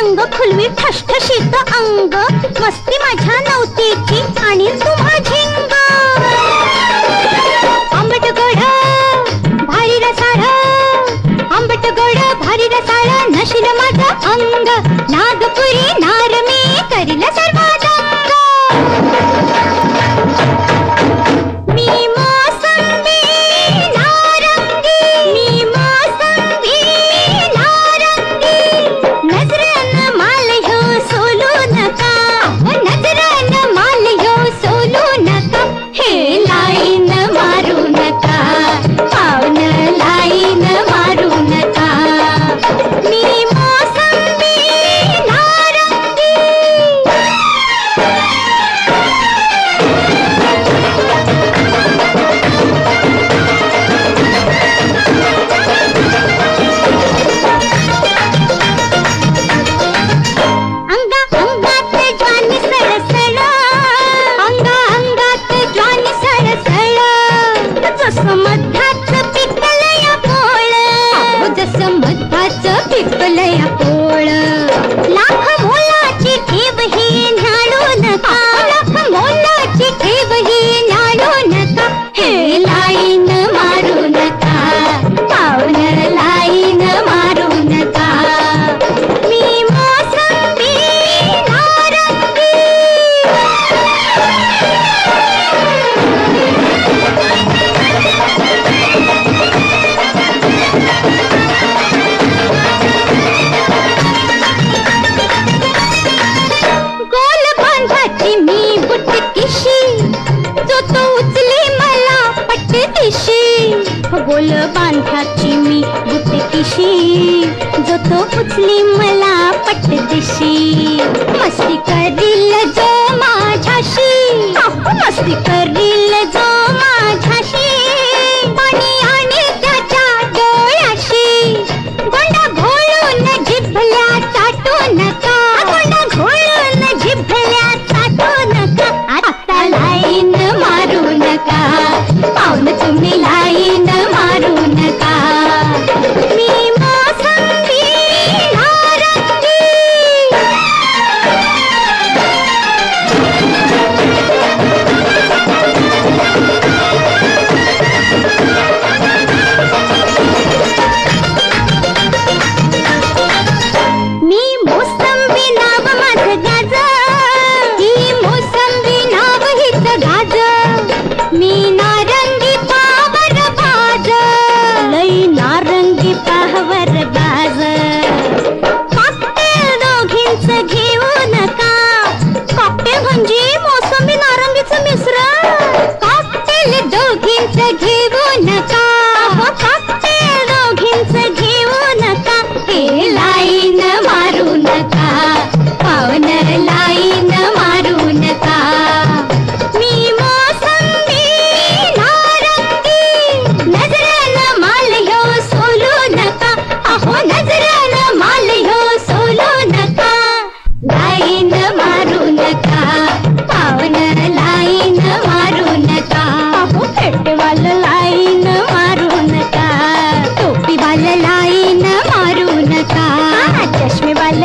अंग खुलवी ठसठशीत अंग, मस्ती माझ्या नवतीची आणि तू माझिंग. आंबट गोड भारी रसाळ, आंबट गोड भारी रसाळ, नशील माझं अंग, नागपुरी नार मी करील सर्वांग. मी मोसंबी नारंगी, मी मोसंबी नारंगी, नजरन माल ह्यो सोलू नका, नजरन माल ह्यो सोलू नका, हे लाईन मारू नका, पावन लाईन मारू नका. मी मोसंबी नारंगी. अंगा अंगात ज्वानी सळसळ, अंगा अंगात ज्वानी सळसळ, जसं मधाचं पिकलया पोळ, जसं मधाचं पिकलया पोळ. लाख मोलाची ठेव ही न्याळू नका, लाख मोलाची ठेव ही न्याळू नका, हे लाईन मारू नका, पावन लाईन मारू नका. मी मोसंबी नारंगी. गोल बांधाची मी बुटकीशी, जो तो उचली मला पटदिशी. गोल बांधाची मी बुटकीशी, जो तो उचली मला पटदिशी. मस्ती करील जो माझ्याशी, मस्ती करील जो माझ्याशी, पाणी आणि त्याच्या डोळ्याशी. गोंडा घोळून जिभल्या चाटू नका, गोंडा घोळून जिभल्या चाटू नका. आता लाईन मारू नका, पाऊन तुम्ही लाईन मारू नका. मी मोसंबी नारंगी. मी मोसंबी नाव माझं गाज, ही मोसंबी नाव हिच गाज. मी नारंगी पावर बाज, लई नारंगी पावर बाज. कॉकटेल दोघींच घेऊ नका, कॉकटेल म्हणजे मोसंबी नारंगीचं मिश्रण. कॉकटेल दोघींच घेऊ नका, कॉकटेल दोघींच घेऊ नका, हे लाईन मारू नका, पावन लाईन मारू नका. मी मोसंबी नारंगी. नजरन माल ह्यो सोलू नका, अहो नजरन माल ह्यो सोलू नका. लाईन मारू नका, पावन लाईन मारू नका. अहो फेटवाल लाईन मारू नका, टोपीवाल लाईन मारू नका, चष्मेवाल